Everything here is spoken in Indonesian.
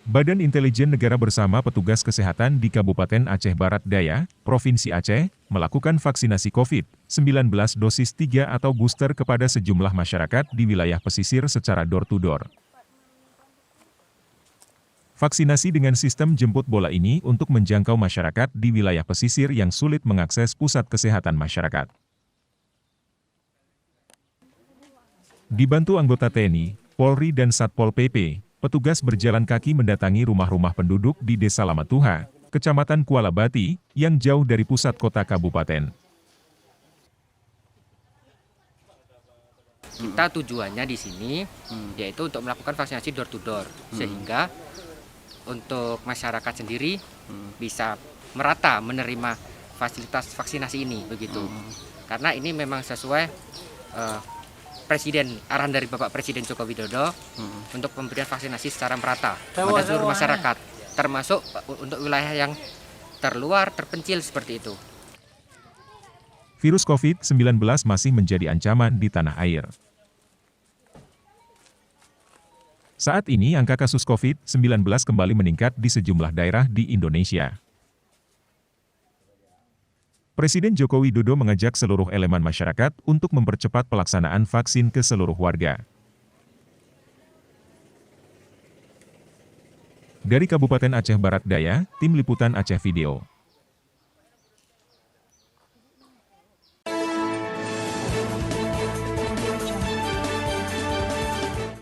Badan Intelijen Negara bersama petugas kesehatan di Kabupaten Aceh Barat Daya, Provinsi Aceh, melakukan vaksinasi COVID-19 dosis 3 atau booster kepada sejumlah masyarakat di wilayah pesisir secara door-to-door. Vaksinasi dengan sistem jemput bola ini untuk menjangkau masyarakat di wilayah pesisir yang sulit mengakses pusat kesehatan masyarakat. Dibantu anggota TNI, Polri dan Satpol PP, petugas berjalan kaki mendatangi rumah-rumah penduduk di Desa Lamatuha, Kecamatan Kuala Bati, yang jauh dari pusat kota kabupaten. Kita tujuannya di sini yaitu untuk melakukan vaksinasi door to door, sehingga untuk masyarakat sendiri bisa merata menerima fasilitas vaksinasi ini begitu. Karena ini memang sesuai arahan dari Bapak Presiden Joko Widodo untuk pemberian vaksinasi secara merata pada seluruh masyarakat, termasuk untuk wilayah yang terluar, terpencil seperti itu. Virus COVID-19 masih menjadi ancaman di tanah air. Saat ini angka kasus COVID-19 kembali meningkat di sejumlah daerah di Indonesia. Presiden Joko Widodo mengajak seluruh elemen masyarakat untuk mempercepat pelaksanaan vaksin ke seluruh warga. Dari Kabupaten Aceh Barat Daya, Tim Liputan Aceh Video.